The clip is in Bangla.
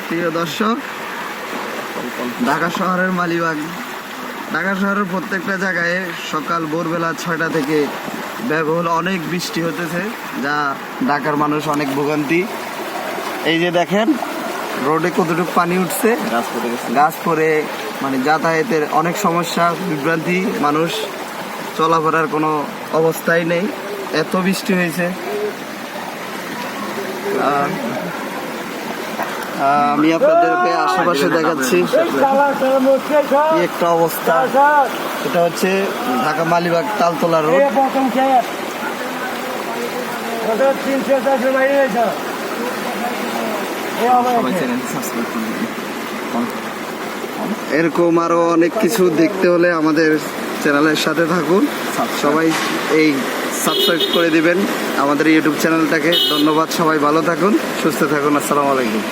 প্রিয় দর্শক, ঢাকা শহরের মালিবাগ, ঢাকা শহরের প্রত্যেকটা জায়গায় সকাল ভোরবেলা 6টা থেকে ব্যবহূল অনেক বৃষ্টি হতেছে, যা ঢাকার মানুষ অনেক ভোগান্তি। এই যে দেখেন রোডে কতটুকু পানি উঠছে, গাছ পড়ে মানে যাতায়াতের অনেক সমস্যা, বিভ্রান্তি, মানুষ চলাফেরার কোনো অবস্থাই নেই, এত বৃষ্টি হয়েছে। আমি আপনাদেরকে আশেপাশে দেখাচ্ছি কি একটা অবস্থা। এটা হচ্ছে ঢাকা মালিবাগ তালতলা রোড। এরকম আরো অনেক কিছু দেখতে হলে আমাদের চ্যানেলের সাথে থাকুন, সবাই এই সাবস্ক্রাইব করে দিবেন আমাদের ইউটিউব চ্যানেলটাকে। ধন্যবাদ, সবাই ভালো থাকুন, সুস্থ থাকুন, আসসালামু আলাইকুম।